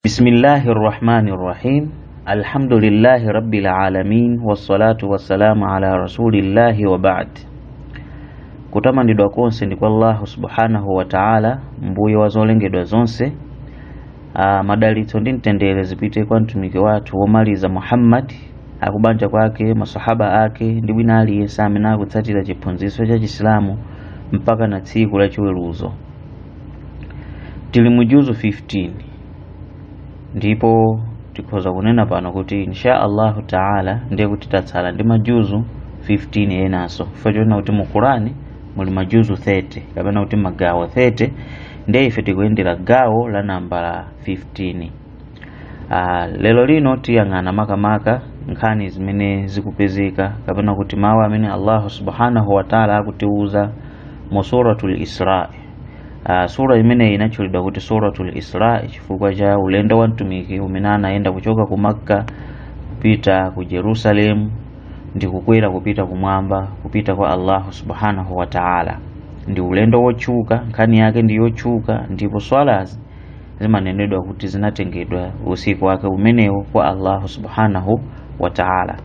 Bismillahirrahmanirrahim. Alhamdulillahi rabbil alamin wassalatu wassalamu ala rasulillahi wa ba'd. Kutamandidwa konse ndi kwa Allah subhanahu wa ta'ala, mbuye wa zolengedwa zonse. Madalitso ndi mtendere zipite kwa mtumiki wathu womaliza Muhammad, akubanja kwake, masahaba ake ndi wina aliyense amene akutsatira chiphunzitso cha Islamu mpaka na tsiku la chiweruzo. Tili mu juzu 15. Ndipo tikhoza kunena pano kuti insha Allah ta'ala ndiye kuti tatsala ndi majuzu 15 enaso. Fachona kuti mu Qur'ani muli majuzu 30 kapena kuti magawo 30, ndiye ife tikuyendera gawo la nambala 15. Lelo lino tiyang'ana makamaka nkhani zimene zikupezeka kapena kuti mawu amene Allah subhanahu wa ta'ala akutiuza mu suratul Isra. Sura imene inatchulidwa kuti suratul Isra chifukwa cha ulendo wa mtumiki umene anaenda kuchoka ku Makka kupita ku Jerusalem ndi kukwera kupita kumwamba kupita kwa Allah subhanahu wa ta'ala. Ndi ulendo wotchuka, nkhani yake ndi yotchuka, ndipo swalazi zimanenedwa kuti zinatengedwa usiku wake umenewo kwa Allah subhanahu wa ta'ala.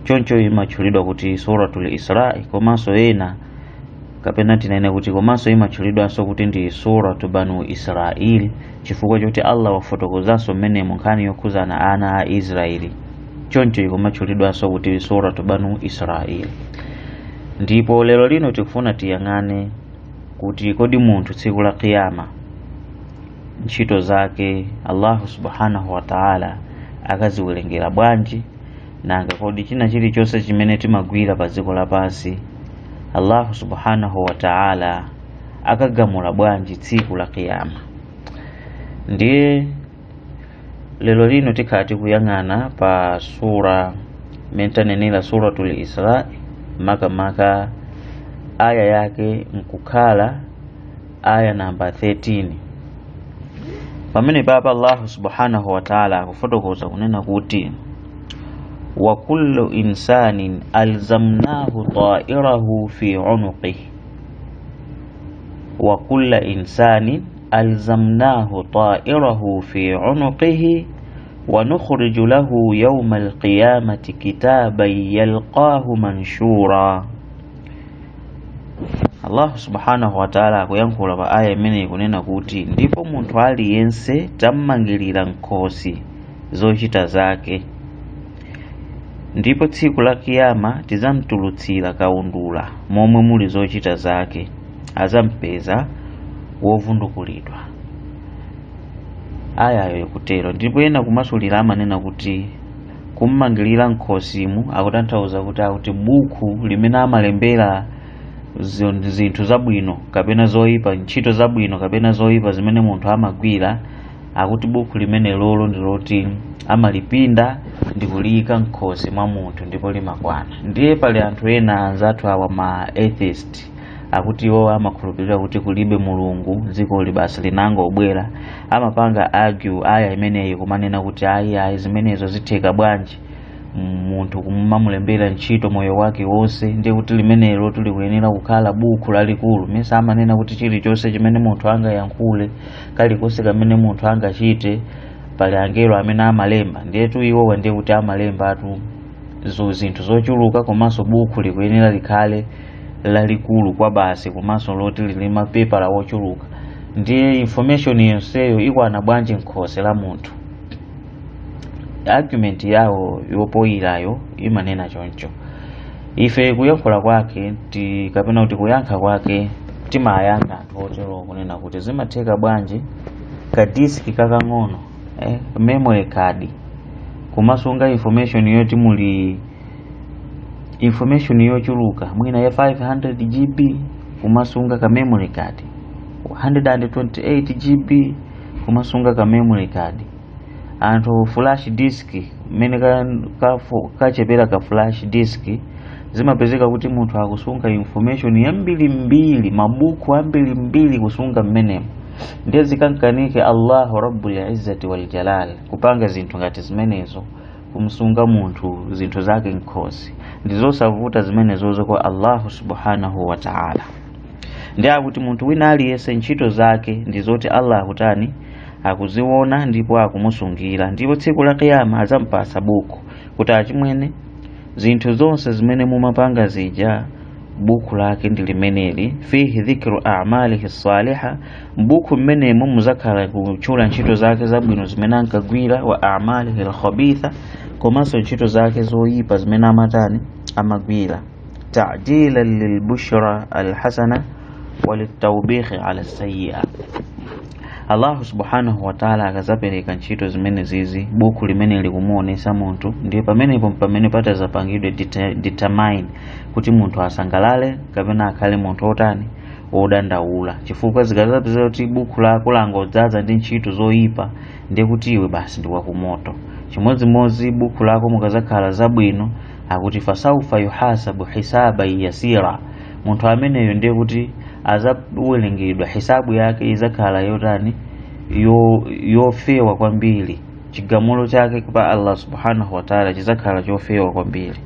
Choncho imatchulidwa kuti suratul Isra, komanso ena kapena tinene kuti komanso imatchulidwanso kuti ndi suratu Banu Israil chifukwa choti Allah wafotokozanso mmene nkhani yokhuzana ana a Israeli. Choncho ikomatchulidwanso kuti suratu Banu Israil. Ndipo lero lino tikufuna tiyang'ane kuti kodi munthu tsiku la kiyama ntchito zake Allah subhanahu wa ta'ala akaziwerengera bwanji, nanga kodi china chilichonse chimene timagwira pa dziko lapansi Allah subhanahu wa ta'ala akagamula bwanji tsiku la kiyama. Ndiye lelo lino tikati kuyang'ana pa sura mentanenera suratul Isra, makamaka aya yake nkukhala aya namba 13. Pamene papa Allah subhanahu wa ta'ala akufotokoza kunena kuti wa kullu insanin alzamnahu ta'irahu fi 'unuqihi wa kullu insanin alzamnahu ta'irahu fi 'unuqihi wa nukhriju lahu yawmal qiyamati kitaban yalqahu manshura. Allah subhanahu wa ta'ala akuyankhula pa aya imene ikunena kuti ndipo munthu aliyense tammangirira nkhosi zochita zake, ndipo tsiku la kiyama tizamtulutsira kaundula momwe muli zochita zake, azampeza wovundukulidwa. Ayayo ikutero. Ndipo ena kumasulira amanena kuti kummangirira nkhosimu akutanthauza kuti buku limene amalembera zinthu zabwino kapena zoyipa, ntchito zabwino kapena zoyipa zimene munthu amagwira, akuti buku limene lolo ndiloti amalipinda ndi kuliyika nkhosi mwa munthu ndipo limakwana. Ndiye pali anthu ena anzathu awa ma atheist akuti iwo amakhulupirira kuti kulibe mulungu, dziko libasi linango obwera, amapanga argue aya imeneyi kumanena kuti ayi zimenezo zitheka bwanji munthu kumamulembera ntchito moyo wake wonse, ndiye kuti limenelo tulikuyenera kukhala buku lalikulu. Mesa amanena kuti chilichonse chimene munthu angayankhule, kalikonse kamene munthu angachite, pali angelo amene amalemba. Ndiyetu iwo ndiye kuti amalemba atu zinthu zochuluka, komanso buku likuyenera likhale lalikulu kwa basi, komanso loti lili mapepala wochuluka. Ndiye information yonseyo ikwana bwanji nkhosi la munthu. Argument yawo yopoyirayo imanena choncho. Ife kuyankhula kwake kapena kuti kuyankha kwake timayankha anthu otero kunena kuti zimatheka bwanji ka disk kakang'ono, memory card, kumasunga information yoti muli information yochuluka mwina ya 500 GB, kumasunga ka memory card 128 GB, kumasunga ka memory card. Anthu flash disk mene kachepera ka flash disk zimapezeka kuti munthu akusunga information yambiri, mabuku ambiri kusunga mmenemo. Ndiye zikankanike Allahu Rabbul Izzati wal Jalal kupanga zinthu ngati zimenezo, kumsunga munthu zinthu zake nkhosi. Ndizosavuta zimenezozo kwa Allah subhanahu wa ta'ala. Ndiye kuti munthu wina aliyense ntchito zake ndizoti Allah akutani akuziona ndipo akumusungira, ndipo tsiku la kiyama azampasa buku kuti achimwene zinthu zonse zimene mumapanga zija buku lake ndi limeneli, fihi dhikru a'malihi saliha, buku mmenemo muzakhala kutchula ntchito zake zabwino zimene ankagwira, wa a'malihi al-khabitha, komanso ntchito zake zoyipa zimene amagwira, ta'dilan lilbushra alhasana walitawbihi ala sayyi'a. Allah subhanahu wa ta'ala akazapereka ntchito zimene zizi buku limene likumuonesa munthu, ndiye pamene patazapangidwe determine kuti munthu asangalale kapena akhale munthu otani odandaula, chifukwa zikazapeza kuti buku lako langodzaza ndi ntchito zoyipa ndiye kuti iwe basi ndi wakumoto. Chimodzimodzi buku lako mukazakhala zabwino akuti fasaufa yuhasabu hisaban yasira, munthu ameneyo ndiye kuti azawerengedwa hisabu yake izakhala yotani yofewa kwambiri, chigamulo chake kwa Allah subhanahu wa ta'ala chizakhala chofewa kwambiri.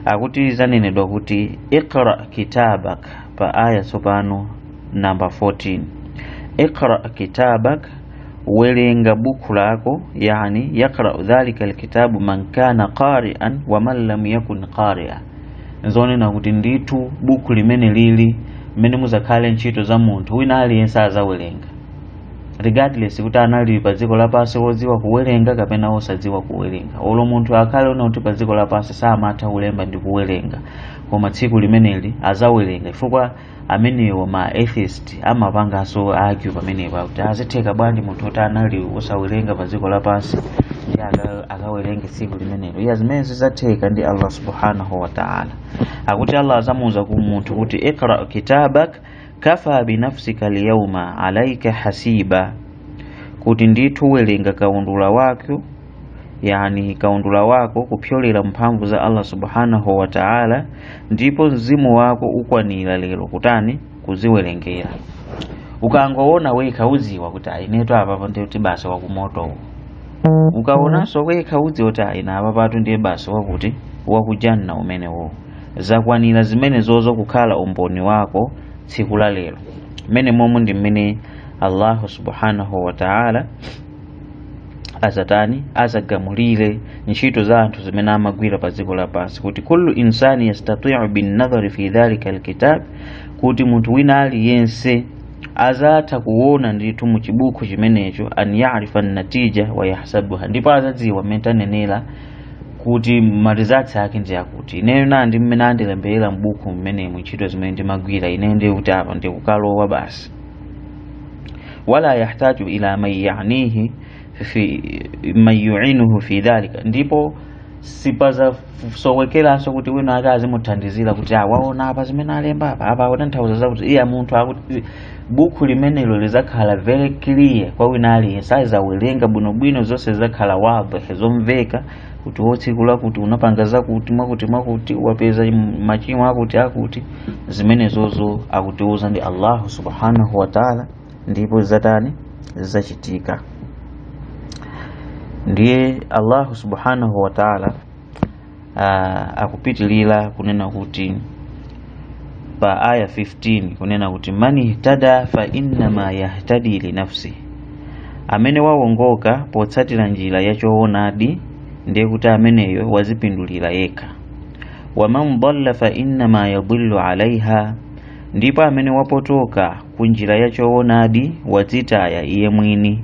Akuti zanenedwa kuti iqra kitabak, pa aya tsopano namba 14, iqra kitabak, welenga buku lako, yani yaqra dhalika alkitabu man kana qari'an wa man lam yakun qari'a. Nzonena kuti nditu buku limene lili mmene muzakhale ntchito za munthu wina aliyense azawerenga, regardless kuti anali pa dziko lapansi wodziwa kuwerenga kapena osadziwa kuwerenga. Olo munthu akhale ona kuti pa dziko lapansi samatha kulemba ndi kuwerenga, koma tsiku limeneli azawerenga, chifukwa amenewo ma atheist amapanganso argue pamenepa kuti azitheka bwanji munthu kuti anali osawerenga pa dziko lapansi ndi akawerenge tsiku limenelo. Iya zimene zizatheka ndi Allah subhanahu wa ta'ala. Akuti Allah azamuza ku munthu kuti iqra kitabak kafa binafsika alyawma alayka hasiba, kuti ndithu welenga kaundula wako, yani kaundula wako kupyolera mphamvu za Allah subhanahu wa ta'ala, ndipo mzimu wako ukwanira lero kutani kuziwerengera. Ukangoona wekha uziwa kuti inetu apa ndiye kuti basi wakumoto, ukaonanso wekha udziwa kuti ina apa patu ndiye basi wakuti wakujanna umenewo, zakwanira zimene zozo kukhala umboni wako tsiku la lero. Mene momu ndi mmene Allah subhanahu wa ta'ala azagamulire ntchito za anthu zimene amagwira pa dziko lapansi, kuti kullu insani yastati'u bin nadhari fi dhalika alkitab, kuti munthu wina aliyense azatha kuona ndithu mu chibuku chimenecho, an ya'rifa an-natija wa yahsabuha, ndipo azadziwa mentanenera kuti marizatsi ake ndi akuti ineyo nandi mmene andilembera mbuku mmene ntchito zimene ndimagwira ine ndiye kuti apa ndi kukalowa basi. Wala yahtaju ila man ya'nihi fi man yu'inuhu fi dhalika, ndipo sipaza sowekeranso kuti wina akazi muthandizira kuti waona apa zimene alemba apa utanthauza zakuti iya munthu akuti buku limenelo lizakhala very clear kwa wina aliyense azawerenga bwinobwino, zonse zizakhala wadhi zomveka kuti wotsikula kuti unapanga zakuti mwakuti wapeza machimo akuti zimene zozo akutiuza ndi Allah subhanahu wa ta'ala, ndipo zatani zachitika. Ndiye Allah subhanahu wa ta'ala akupitilira kunena kuti pa aya 15 kunena kuti man ihtada fa innama yahtadi li nafsi, amene wawongoka potsatira njira yachoonadi ndiye kuti ameneyo wazipindulira yekha. Wa man dhalla fa innama yadhillu alaiha, ndipo amene wapotoka kunjira yachoonadi wadzitaya iye mwini.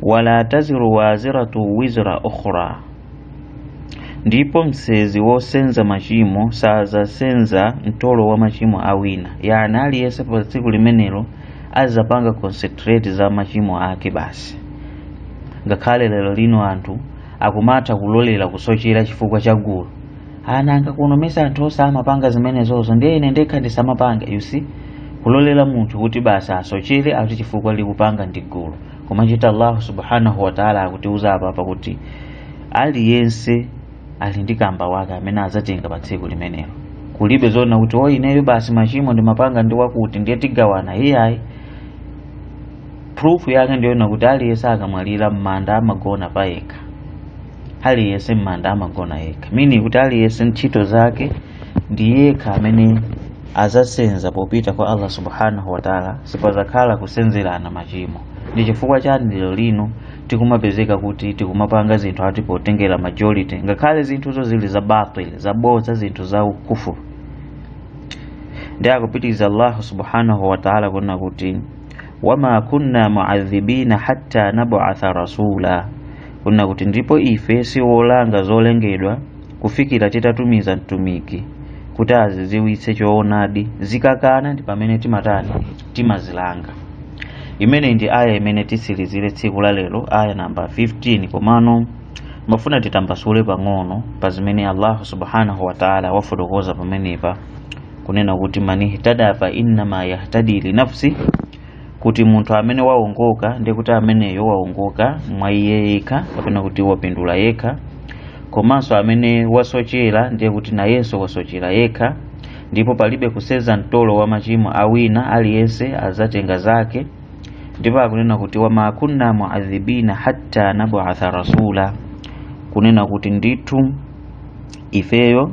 Wala taziru waziratu wizra ukhra, ndipo msezi wosenza machimo sazasenza mtolo wa machimo awina, yani aliyense pa tsiku limenelo azapanga concentrate za machimo ake basi. Ngakhale lero lino anthu akumatha kulolera kusochera chifukwa cha gulu, ananga kunomesa anthu osamapanga zimene zozo ndiye ine ndekha ndisamapanga. You see, kulolera munthu kuti basi asochere ati chifukwa likupanga ndi gulu. Koma chita Allah subhanahu wa ta'ala akutiuza apa kuti aliyense ali ndi kamba wake amene azatenga pa tsiku limenelo. Kulibe zona kuti ineyo basi machimo ndimapanga ndi wakuti ndiye tigawana. Iyayi, proof yake ndiyo kuti aliyense akamwalira m'manda amagona pa yekha, aliyense m'manda amagona yekha, mini kuti aliyense ntchito zake ndi yekha amene azasenza popita kwa Allah subhanahu wa ta'ala sipazakhala kusenzerana machimo. Ndi chifukwa chani lero lino tikumapezeka kuti tikumapanga zinthu ati potengera majority ngakhale zinthuzo zili za batil zabodza zinthu za ukufuru. Ndi akupitiriza Allah subhanahu wa ta'ala kuna kuti wama kunna mu'adhibina hatta nab'atha rasula, kuna kuti ndipo ife siwolanga zolengedwa kufikira titatumiza mtumiki kuti aziziwitse choonadi, zikakana ndi pamene timazilanga. Imene ndi aya imene tisilizire tsiku la lero, aya namba 15. Komano mafuna titambasule pang'ono pa zimene Allah subhanahu wa ta'ala wafotokoza pamenepa kunena kuti manihtada fa innama yahtadi li nafsi, kuti munthu amene waongoka ndi kuti ameneyo waongoka mwa iye yekha kapena kuti wapindula yekha. Komanso amene wasochera ndiye kuti nayenso wasochera yekha, ndipo palibe kuseza mtolo wa machimo awina aliyense azatenga zake. Ndipo akunena kuti wama kunna mu'adhibina hatta nab'atha rasula, kunena kuti ndithu ifeyo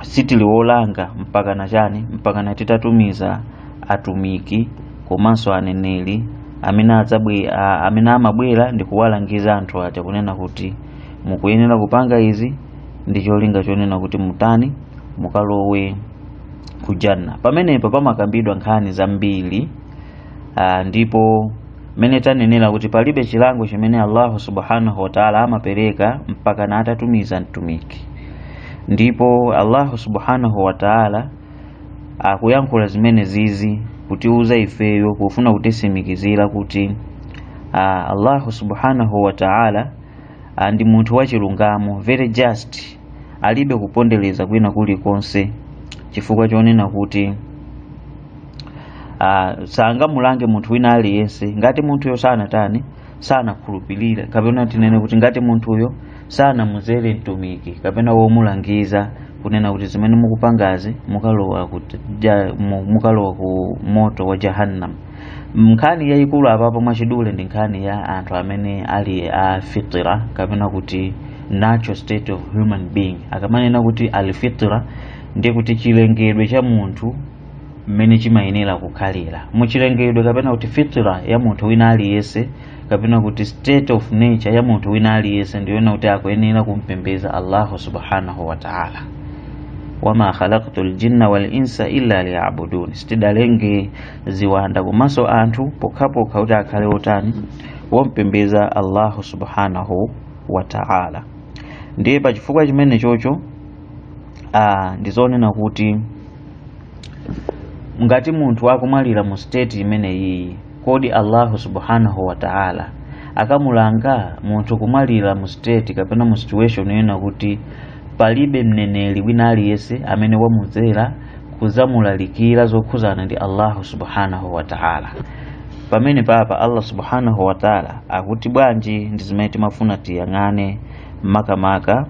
sitiliwolanga mpaka na chani, mpaka na titatumiza atumiki komanso aneneri amene amabwera ndi kuwalangiza anthu aja kunena kuti mukuyenera kupanga izi ndi cholinga chonena kuti mutani mukalowe ku janna. Pamenepo pamakambidwa nkhani zambiri, ndipo mene tanenera kuti palibe chilango chimene Allah subhanahu wa ta'ala amapereka mpaka na atatumiza mtumiki. Ndipo Allah subhanahu wa ta'ala akuyankhula zimene zizi kutiuza ifeyo kufuna kutisimikizira kuti Allah subhanahu wa ta'ala ndi munthu wachilungamo, very just, alibe kupondereza kwina kulikonse, chifukwa chonena kuti sangamulange munthu wina aliyense ngati munthuyo sana khulupirira, kapena tinene kuti ngati munthuyo sana muzere mtumiki kapena womulangiza kunena kuti zimene mukupangazi mukalowa ku moto wa jahannam. Nkhani yayikulu apapo mwachidule ndi nkhani ya anthu amene ali a fitra kapena kuti natural state of human being. Akamanena kuti alfitra ndiye kuti chilengedwe cha munthu mmene chimayenera kukhalira muchilengedwe, kapena kuti fitra ya munthu wina aliyense, kapena kuti state of nature ya munthu wina aliyense ndiyona kuti akuyenera kumpembeza Allah subhanahu wa ta'ala. Wama khalaqtul jinna wal insa illa liya'budun, sitidalenge ziwanda komanso anthu pokhapokha kuti akhale otani wompembeza Allah subhanahu wa ta'ala. Ndiye pa chifukwa chimene chocho ndizonena kuti ngati munthu akumwalira mu state imene iyi, kodi Allah subhanahu wa ta'ala akamulanga munthu kumwalira mu state kapena mu situation yena kuti palibe mneneri wina aliyense amene wamuzera kuzamulalikira zokhuzana ndi Allah subhanahu wa ta'ala? Pamene papa Allah subhanahu wa ta'ala akuti bwanji ndi zimene timafuna tiyang'ane makamaka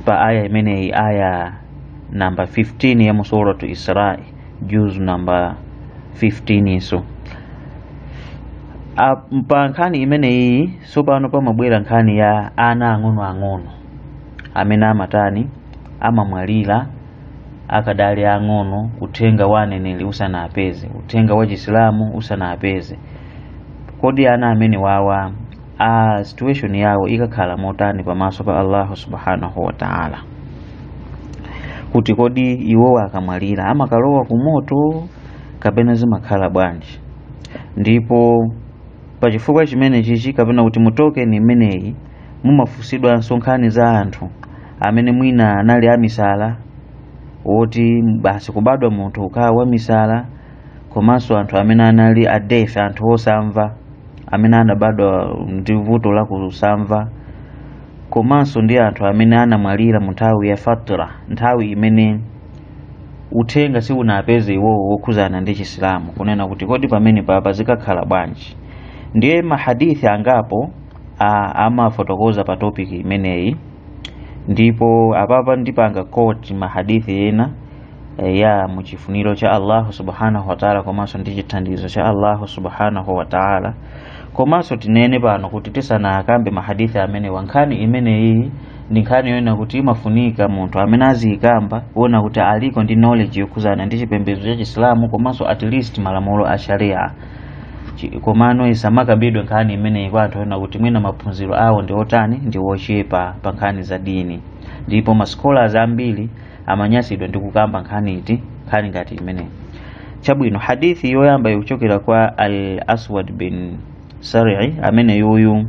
pa aya imeneyi, aya namba 15 ya suratu Isra, juzu namba 15 iso. Pa nkhani imeneyi sopano pamabwera nkhani ya ana ang'ono amene amatani amamwalira akadali ang'ono, uthenga wa aneneri usanapeze, uthenga wa Chisilamu usanapeze. Kodi ana amene wawa situation yawo ikakhala motani pamaso pa Allah subhanahu wa ta'ala? Kuti kodi iwo akamwalira amakalowa ku moto kapena zimakhala bwanji? Ndipo pachifukwa chimene chichi kapena kuti mutoke ni imeneyi mumafusidwa nkhani za anthu amene mwina anali amisala woti basi kubadwa munthu ukawa misala, komanso anthu amene anali adefe, anthu osamva amene anabadwa ndi vuto la kusamva, komanso ndi anthu amene anamwalira mu nthawi ya fatra, nthawi imene uthenga siunapeze iwowo wokhuzana ndi Chisilamu, kunena kuti kodi pamene papa zikakhala bwanji. Ndiye mahadithi angapo amafotokoza pa topic imeneyi, ndipo apapa ndipanga koti mahadithi ena ya muchifuniro cha Allah subhanahu wa ta'ala komanso ndi chithandizo cha Allah subhanahu wa ta'ala. Komanso tinene pano kuti tisana akambe mahadithi amene wankhani imeneyi ndi nkhani yoyena kuti imafunika munthu amene aziyikamba kuona kuti aliko ndi knowledge yokuzana ndi chipembedzo cha Chisilamu komanso at least malamulo a sharia. Komano isamakambidwe nkhani imeneyi kwa anthu oyena kuti mwina maphunziro awo ndi otani ndi ochepa pa nkhani za dini, ndipo ma scholars ambiri amanyasidwa ndi kukamba nkhani ngati imeneyi. Chabwino, hadithi yoyamba yochokera kwa al-Aswad bin Sari'i amene yuyu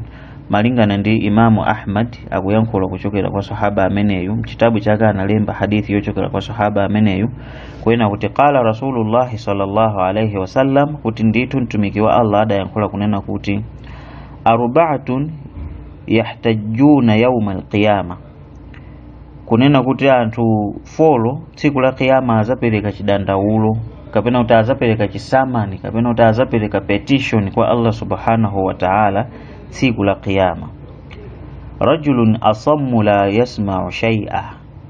malingana ndi Imamu Ahmad akuyankhula kuchokera kwa sahaba ameneyu mchitabu chake analemba hadithi yochokera kwa sahaba ameneyu kwena kuti qala Rasulullah sallallahu alayhi wasallam, kuti ndithu mtumiki wa Allah adayankhula kunena kuti arba'atun yahtajjuna yawma al-qiyama, kunena kuti anthu folo tsiku la kiyama azapereka chidandaulo kapena kuti azapereka chisamani kapena kuti azapereka petition kwa Allah subhanahu wa ta'ala tsiku la kiyama. Rajulun asammu la yasma'u shay'a,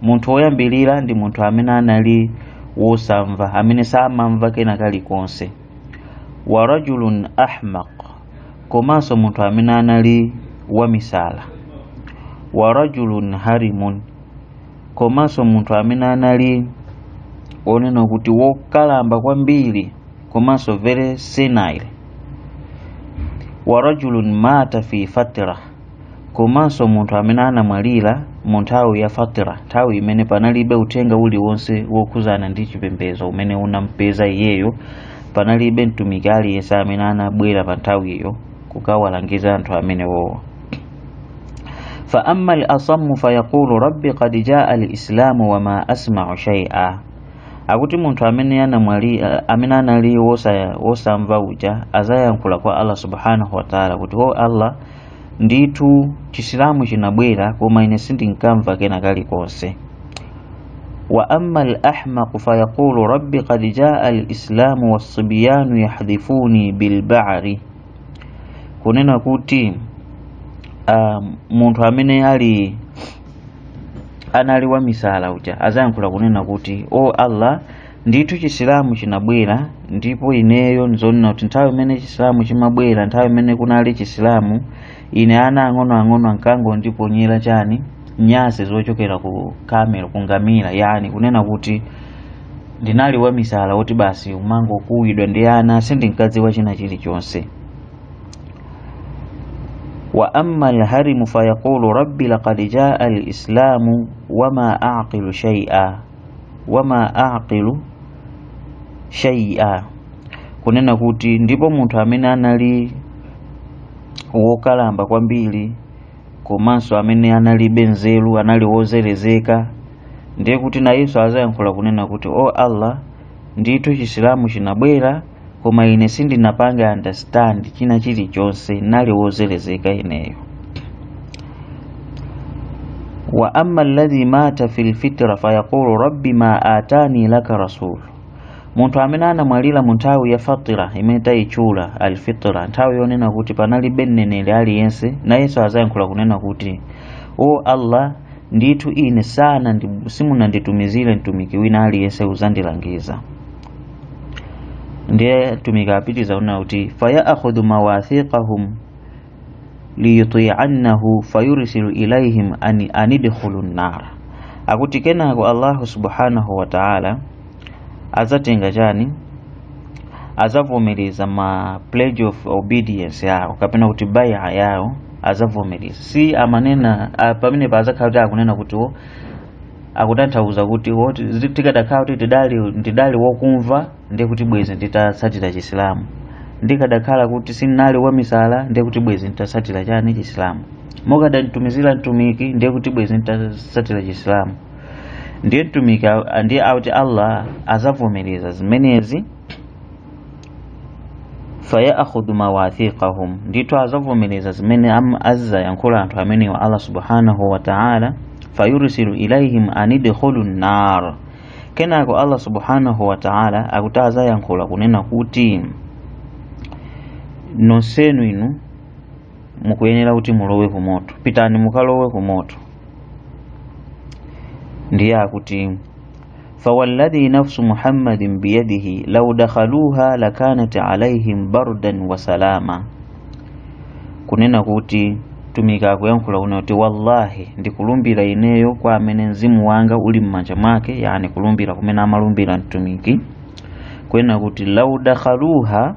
munthu woyambilira ndi munthu amene anali wosamva, amene samamva kena kalikonse. Wa rajulun ahmaq, komanso munthu amene anali wamisala. Wa rajulun harimun, komanso munthu amene anali onena kuti wokalamba kwambiri komanso very senile. Wa rajulun mata fi fatra, komanso munthu amene anamwalira mu nthawi ya fatra, nthawi imene panalibe uthenga uliwonse wokuzana ndi chipembedzo umene unampeza iyeyo, panalibe mtumiki aliyense amene anabwera pa nthawi iyo kukawalangiza anthu amenewo. Fa amma al-asammu fayaqulu rabbi qad jaa al-islamu wa ma asma'u shay'a, akuti munthu amene anali wosamva uja azayankhula kwa Allah subhanahu wa ta'ala kuti Allah, ndithu chisilamu chinabwera koma ine sindinkamva kena kalikonse. Wa amma al-ahmaq fayaqulu rabbi qad jaa al-islamu was-sibyanu yahdhifuni bil-ba'ri, kunena kuti munthu amene anali wamisala uja azayankhula kunena kuti Allah, ndithu chisilamu chinabwera ndipo ineyo nzonena kuti nthawi imene chisilamu chimabwera, nthawi imene kunali chisilamu, ine ana ang'ono ankango ndiponyera chani nyasi zochokera ku kamelo kungamira, yani kunena kuti ndinali wamisala kuti basi umango kuwidwa ndi ana sindinkadziwa china chilichonse. Wa amma al-harimu fayaqulu rabbi laqad jaa al-islamu wama a'qilu shay'a, kunena kuti ndipo munthu amene anali wokalamba kwambiri komanso amene analibe nzeru, anali wozerezeka, ndiye kuti nayenso azayankhula kunena kuti Allah, ndithu chisilamu chinabwera koma ine sindinapanga understand china chilichonse, nali wozerezeka ineyo. Wa amma alladhi mata fil fitra fayaqulu rabbi ma atani laka rasul, munthu amene anamwalira mu nthawi ya fatira imene tayichula al-fitra, nthawi yonena kuti panalibe mneneri aliyense, nayenso azayankhula kunena kuti Allah, ndithu ine simunanditumizire mtumiki wina aliyense uzandilangiza. Ndiye mtumiki apitiza kunena kuti faya'khudhu mawathiqahum liyuti'annahu fayursilu ilayhim anidkhulu an-nar, akuti kenako Allah subhanahu wa ta'ala azatenga chani, azavomereza ma pledge of obedience yao kapena kuti bai'a yao, azavomereza. Si amanena pamene pazakhala akunena kuti akutanthauza kuti tikadakhala kuti ndidali wokumva ndiye kuti bwezi nditatsatira chisilamu, ndikadakhala kuti sinali wamisala ndiye kuti bwezi nditatsatira chani chisilamu, mokadanitumizira mtumiki ndiye kuti bwezi nditatsatira chisilamu. Ndiye mtumiki ndiye auti Allah azavomereza zimenezi. Faya'khudhu mawathiqahum, ndithu azavomereza zimene azayankhula anthu amene wa Allah subhanahu wa ta'ala, fayursilu ilayhim anidkhulu an-nar, kenako Allah subhanahu wa ta'ala akutaza yankhula kunena kuti nonsenu inu mukuyenera kuti mulowe ku moto, pitani mukalowe ku moto. Ndiye akuti fawalladhi nafsu muhammadin biyadihi law dakhaluha lakanat alayhim bardan wa salama, kunena kuti mtumiki akuyankhula kuti wallahi ndikulumbira ineyo kwa amene mzimu wanga uli m'manja mwake, yani kulumbira kumene amalumbira mtumiki kwena kuti lau dakhaluha,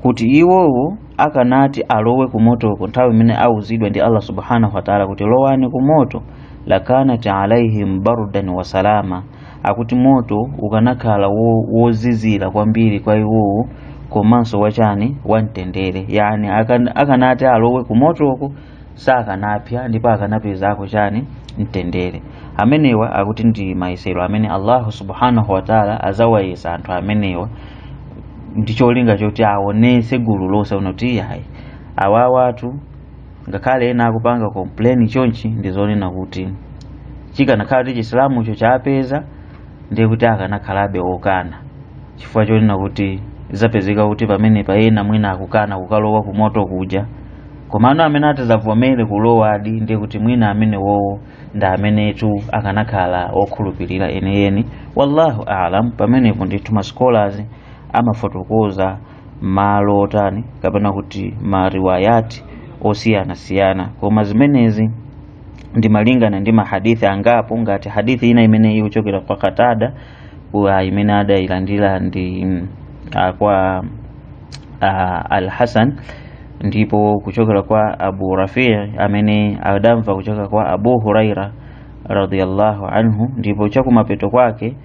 kuti iwowo akanati alowe kumotoko nthawi imene auzidwa ndi Allah subhanahu wa ta'ala kuti lowani kumoto, lakanat alaihim bardan wa salama, akuti moto ukanakhala wozizira kwambiri kwa iwowo komanso wachani wamtendere, yani akanati alowe kumotoko sakanapya ndipo akanapezako chani mtendere. Amenewa akuti ndi mayesero amene Allah subhanahu wa ta'ala azawayesa anthu amenewa, ndicholinga choti aonese gulu lonse unoti hayi awa watu ngakhale ena akupanga complain chonchi ndizonena kuti chikanakhala kuti Chisilamu cho chapeza ndiye kuti akanakhalabe okana, chifukwa chonena kuti zapezeka kuti pamene paena mwina akukana kukalowa kumoto kuja, komano amene atazavomere kulowa adi ndiye kuti mwina amene wowo nda amenetu akanakhala okhulupirira eneyeni. Wallahu a'lam. Pamenepo ndithu ma scholars amafotokoza malo otani kapena kuti mariwayati osiyana-siyana, koma zimenezi ndi malingana ndi mahadithi angapo, ngati hadithi ina imene ikuchokera kwa Qatada imene adailandira ndi kwa Al-Hasan, ndipo kuchokera kwa Abu Rafi' amene adamva kuchokera kwa Abu Huraira radhiyallahu anhu, ndipo chakumapeto kwake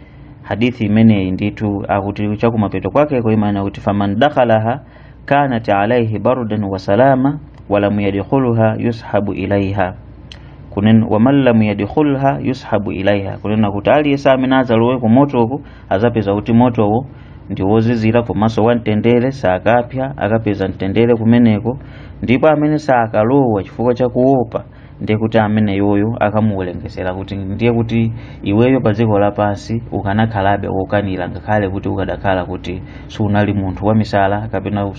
hadithi imene nditu akuti chakumapeto kwake kwa imana kuti faman dakhalaha kanat alayhi bardan wa salama wa lam yadkhulha yushabu ilaiha, kunen wa man lam yadkhulha yushabu ilaiha, kunena kuti aliyesa amene azalowe ku moto azapeza kuti motowo ndi wozizira komanso wamtendere, sakapya akapeza mtendere kumeneko, ndipo amene sakalowa chifukwa cha kuopa ndiye kuti amene yoyo akamuwelengesera kuti ndiye kuti iweyo pa dziko lapansi ukanakhalabe wokanira, ngakhale kuti ukadakhala kuti sunali munthu wa misala kapena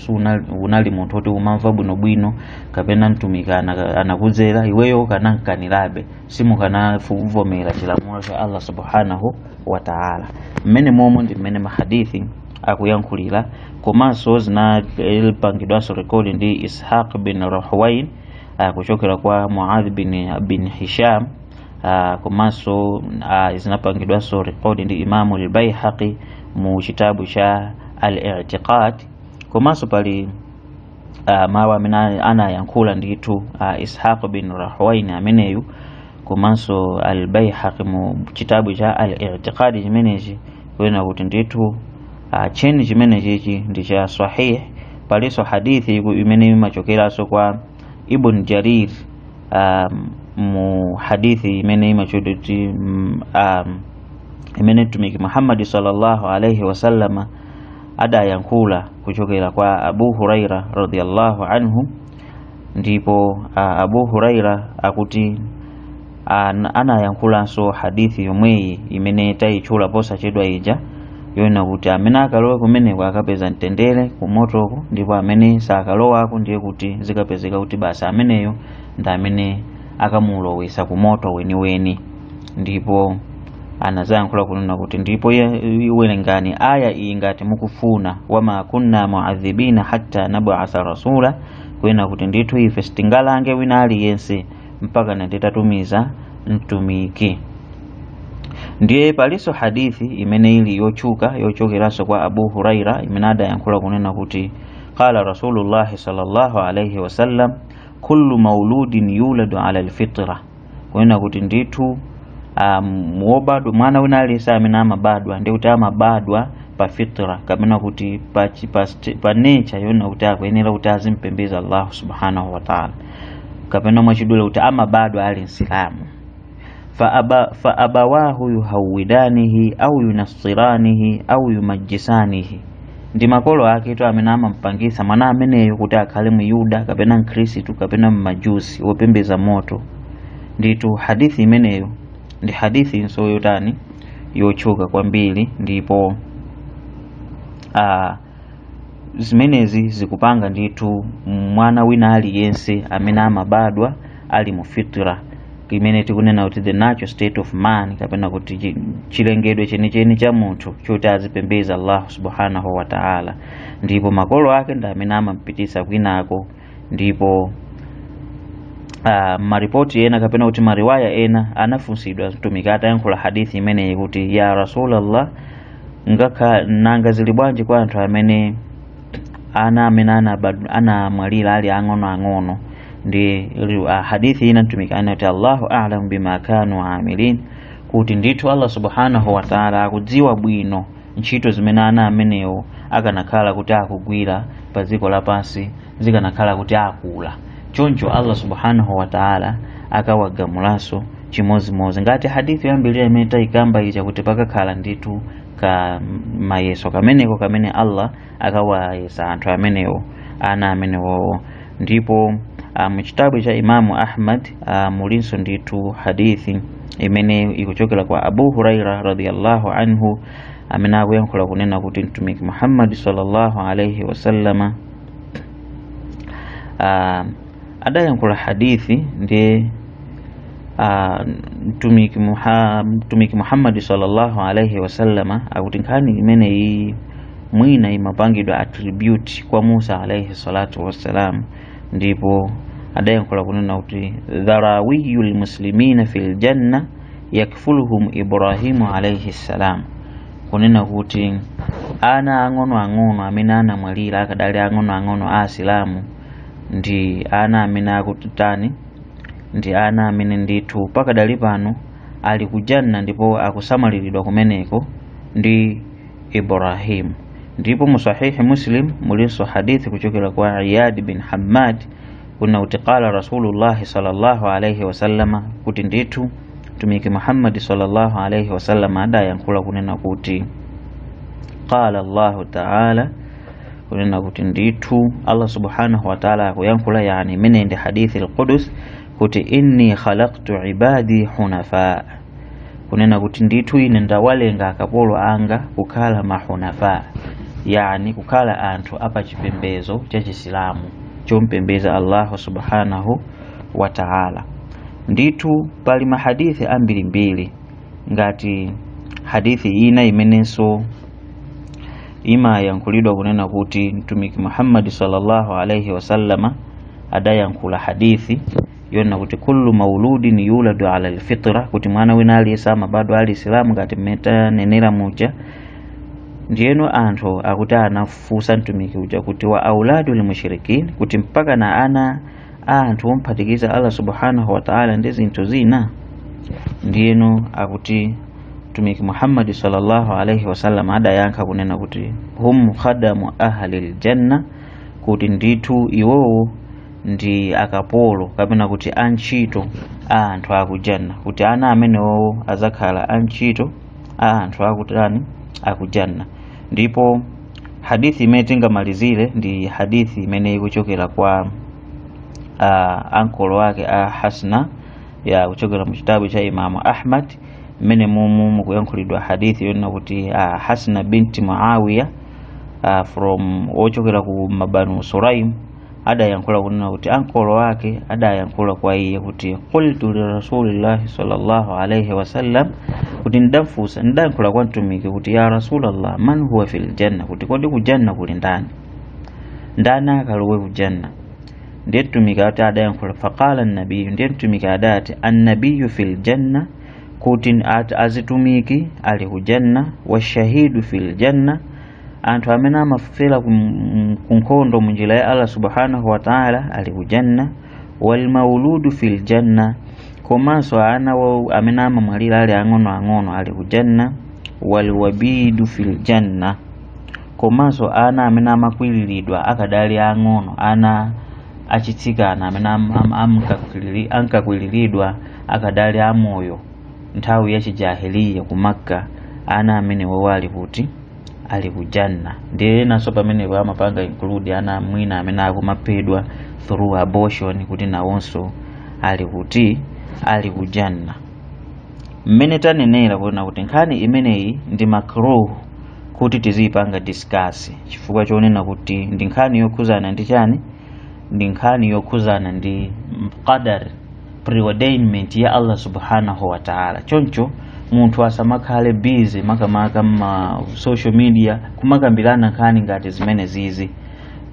unali munthu kuti umamva bwinobwino kapena mtumiki anakudzera, iweyo ukanankanirabe, simukanavomera chilamulo cha Allah subhanahu wa ta'ala. Mmene momo ndi mmene mahadithi akuyankhulira, komanso zinapangidwanso rekodi ndi Ishaq bin Rahwayn kuchokera kwa Muadh bin Hisham, komanso zinapangidwanso rekodi ndi Imam al-Baihaqi mu kitabu cha al-I'tiqad, komanso pali mawa amene anayankhula ndithu Ishaq bin Rahwayn ameneyu, komanso al-Baihaqi mu kitabu cha al-I'tiqad chimenechi kwena kuti ndithu cheni chimenechi ndi cha sahih. Palinso hadithi imene imachokeranso kwa Ibn Jarir mu hadithi imene imachuti imene mtumiki Muhammad sallallahu alayhi wasallama adayankhula kuchokera kwa Abu Huraira radhiyallahu anhu, ndipo Abu Huraira akuti anayankhulanso hadithi yomweyi imene tayichula posa chedwa ija, yona kuti amene akalowa kumeneko akapeza mtendere kumotoko, ndipo amene sakalowako ndiye kuti zikapezeka kuti basa ameneyo ndi amene akamulowesa kumoto weniweni. Ndipo anazayankhula kunena kuti ndipo iwerengani aya iyi ngati mukufuna, wama kunna muadhibina hatta nab'atha rasula, kwena kuti ndithu ife sitingalange wina aliyense mpaka natitatumiza mtumiki. Ndiye paliso hadithi imene ili yochokeranso kwa Abu Huraira imene adayankhula kunena kuti qala Rasulullah sallallahu alayhi wasallam kullu mauludin yuladu ala alfitra, kunena kuti ndithu muobadwa mwana wina aliyense amene amabadwa ndi kuti amabadwa pa fitra, kapena kuti pa nature yona kuti akuyenera kuti azimpembeza Allah subhanahu wa ta'ala, kapena mwachidule kuti amabadwa ali Islamu. fa abawahu yuhawidanihi au yunasiranihi au yumajisanihi, ndi makolo ake to amene amampangisa mwana ameneyo kuti akhale Myuda kapena Mkristu kapena Mmajusi wopembeza moto. Nditu hadithi imeneyo ndi hadithi nsoyotani yochoka kwambiri, ndipo zimenezi zikupanga ndithu mwana wina aliyense amene amabadwa ali mu fitra, imene tikunena kuti the natural state of man, kapena kuti chilengedwe chenicheni cha munthu choti azipembeza Allah subhanahu wa ta'ala, ndipo makolo ake ndi amene amampitisa kwinako. Ndipo maripoti ena kapena kuti mariwaya ena anafunsidwa mtumiki atayankhula hadithi imene kuti ya Rasulullah ngakha nanga zili bwanji kwa anthu amene amene anamwalira ali ang'ono ndi hadithi ina mtumiki anati Allahu a'lam bima kanu amilin, kuti ndithu Allah subhanahu wa ta'ala akudziwa bwino ntchito zimene amenewo akanakhala kuti akugwira pa dziko lapansi zikanakhala kuti akula. Choncho Allah subhanahu wa ta'ala akawagamulanso chimozimozi ngati hadithi yambiri imene tayikamba ija kuti pakakhala ndithu ka mayeso kameneko kamene Allah akawayesa anthu amenewo amenewo. Ndipo mu chitabu cha Imamu Ahmad mulinso ndithu hadithi imene ikuchokera kwa Abu Huraira radhiyallahu anhu amene akuyankhula kunena kuti mtumiki Muhammad sallallahu alayhi wasallama adayankhula hadithi ndi mtumiki Muhammad sallallahu alayhi wasallama akuti nkhani imene iyi mwina imapangidwa attribute kwa Musa alayhi salatu wassalam. Ndipo adayankhula kunena kuti dharawiyul muslimina fil janna yakfuluhum Ibrahimu alayhi salam, kunena kuti ana ang'ono amene anamwalira akadali ang'ono asilamu ndi ana amene akutani ndi ana amene ndithu pakadali pano ali kujanna ndipo akusamaliridwa kumeneko ndi Ibrahim. Ndipo mu sahihi Muslim mulinso hadithi kuchokera kwa Iyad bin Hammad kuna kuti qala Rasulullah sallallahu alayhi wasallama, kuti ndithu mtumiki Muhammad sallallahu alayhi wasallama adayankhula kunena kuti qala Allahu ta'ala, kunena kuti ndithu Allah subhanahu wa ta'ala akuyankhula yani mene ndi hadithi al-Qudus kuti inni khalaqtu ibadi hunafa, kunena kuti ndithu ine ndawalenga akapolo anga kukhala mahunafa, yani kukhala anthu apa chipembezo cha Chisilamu chompembeza Allah subhanahu wa ta'ala. Ndithu pali mahadithi ambirimbiri ngati hadithi ina imenenso imayankhulidwa kunena kuti mtumiki Muhammad sallallahu alayhi wasallama adayankhula hadithi yona kuti kullu mauludin yuladu ala alfitra, kuti mwana wina aliyesama bado ali Islamu ngati mmeta nenera muja ndiyeno anthu akuti anafusa mtumiki uja kuti wa auladul mushrikin, kuti mpaka na ana anthu omphatikiza Allah subhanahu wa ta'ala ndi zinthu zina. Ndiyeno akuti mtumiki Muhammad sallallahu alayhi wasallam adayankha kunena kuti hum khadamu ahlil janna, kuti ndithu iwowo ndi akapolo kapena kuti antchito anthu akujanna, kuti ana amenewo azakhala antchito anthu akutani akujanna. Ndipo hadithi imene tingamalizire ndi hadithi imene ikuchokera kwa ankolo wake Hasna ya kuchokera mu chitabu cha Imamu Ahmad, imene mumu kuyankhulidwa hadithi yona kuti Hasna binti Muawiya from ochokera ku Mabanu Suraim adayankhula kunena kuti ankolo wake adayankhula kwa iye kuti qultu li Rasulillahi sallallahu alayhi wasallam, kuti ndayankhula kwa mtumiki kuti ya Rasulullah man huwa fil janna, kuti kodi kujanna kuli ndani akalowe kujanna. Ndiye mtumiki ati adayankhula faqala an-nabiy, ndiye mtumiki adati an-nabiyyu fil janna, kuti azitumiki ali kujanna, washahidu fil janna, anthu amene amafera kunkhondo munjira ya Allah subhanahu wa ta'ala ali kujanna, wal mauludu fil janna, komanso ana amene amamwalira ali ang'ono ali kujanna, wal wabidu fil janna, komanso ana amene amakwiliridwa akadali ang'ono, ana achitsikana amene ankakwiliridwa akadali amoyo nthawi ya chijahiliya ku Makka, ana amene wali kuti ali kujanna. Ndiye naso pamene amapanga include ana mwina amene akumapedwa through abortion, kuti nawonso ali kuti ali kujanna. Mmene tanenera kuona kuti nkhani imeneyi ndi makruh kuti tizipanga discuss, chifukwa chonena kuti ndi nkhani yokhuzana ndi chani, ndi nkhani yokhuzana ndi qadar preordainment ya Allah subhanahu wa ta'ala. Choncho munthu asamakhale busy makamaka ma social media kumakambirana nkhani ngati zimene zizi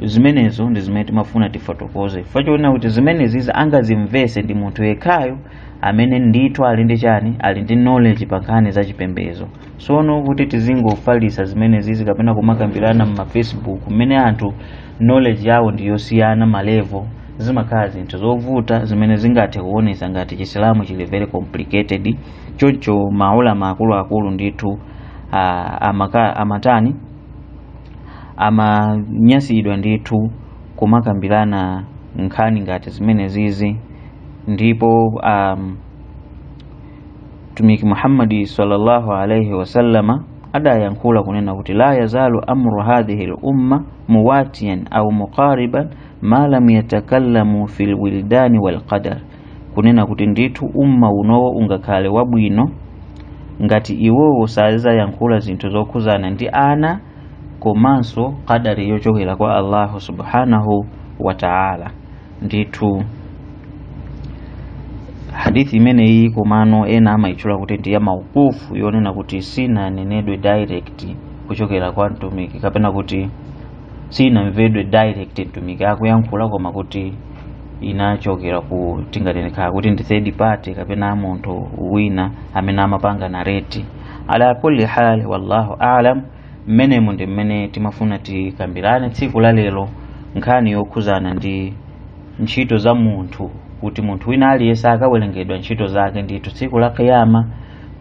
zimenezo ndi zimene timafuna tifotokoze fachoona kuti zimenezi angazimvese ndi munthu yekhayo amene ndithu ali ndi chani, ali ndi knowledge pa nkhani za chipembedzo. Sono kuti tizingofalisa zimenezi kapena kumakambirana mu Facebook mmene anthu knowledge yawo ndi yosiyana malevel, zimakhala zinthu zovuta zimene zingathe kuonesa ngati chisilamu chili very complicated. Choncho maulama akulu ndithu amatani amanyasidwa ndithu kumakambirana nkhani ngati zimenezi. Ndipo Mtumiki Muhammad sallallahu alayhi wasallama adayankhula kunena kuti la yazalu amru hadhihi al-umma muwatiyan au muqariban ma lam yatakallamu fil wildani wal qadar, kunena kuti ndithu umma unowo ungakhale wabwino ngati iwowo saza yankhula zinthu zokhuzana ndi ana komanso qadari yochokera kwa Allah subhanahu wa ta'ala. Ndithu hadithi imene iyi komano ena amayichula kuti ndi ya maukufu, yonena kuti sina nenedwe direct kuchokera kwa mtumiki kapena kuti sina mvedwe direct mtumiki akuyankhula koma kuti inachokera ku tingatenekha kuti ndi third party kapena munthu wina amene amapanga nareti. Ala kulli hal wallahu a'lam. Mmene ndi mmene timafuna tikambirane tsiku la lero nkhani yokhuzana ndi ntchito za munthu, kuti munthu wina aliyense akawerengedwa ntchito zake ndithu tsiku la kiyama,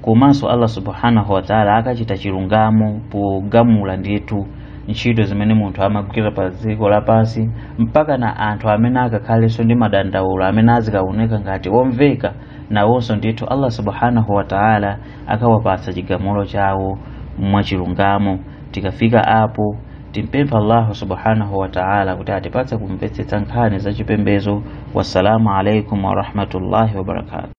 komanso Allah subhanahu wa ta'ala akachita chilungamo pogamula ndithu ntchito zimene munthu amagwira pa dziko lapansi, mpaka na anthu amene akakhalenso ndi madandaulo amene azikaoneka ngati omveka nawonso ndithu Allah subhanahu wa ta'ala akawapatsa chigamulo chawo mwachilungamo. Tikafika apo timpempha Allah subhanahu wa ta'ala kuti atipatse kumvetsetsa nkhani za chipembedzo. Wassalamu alaikum wa rahmatullahi wa barakatuh.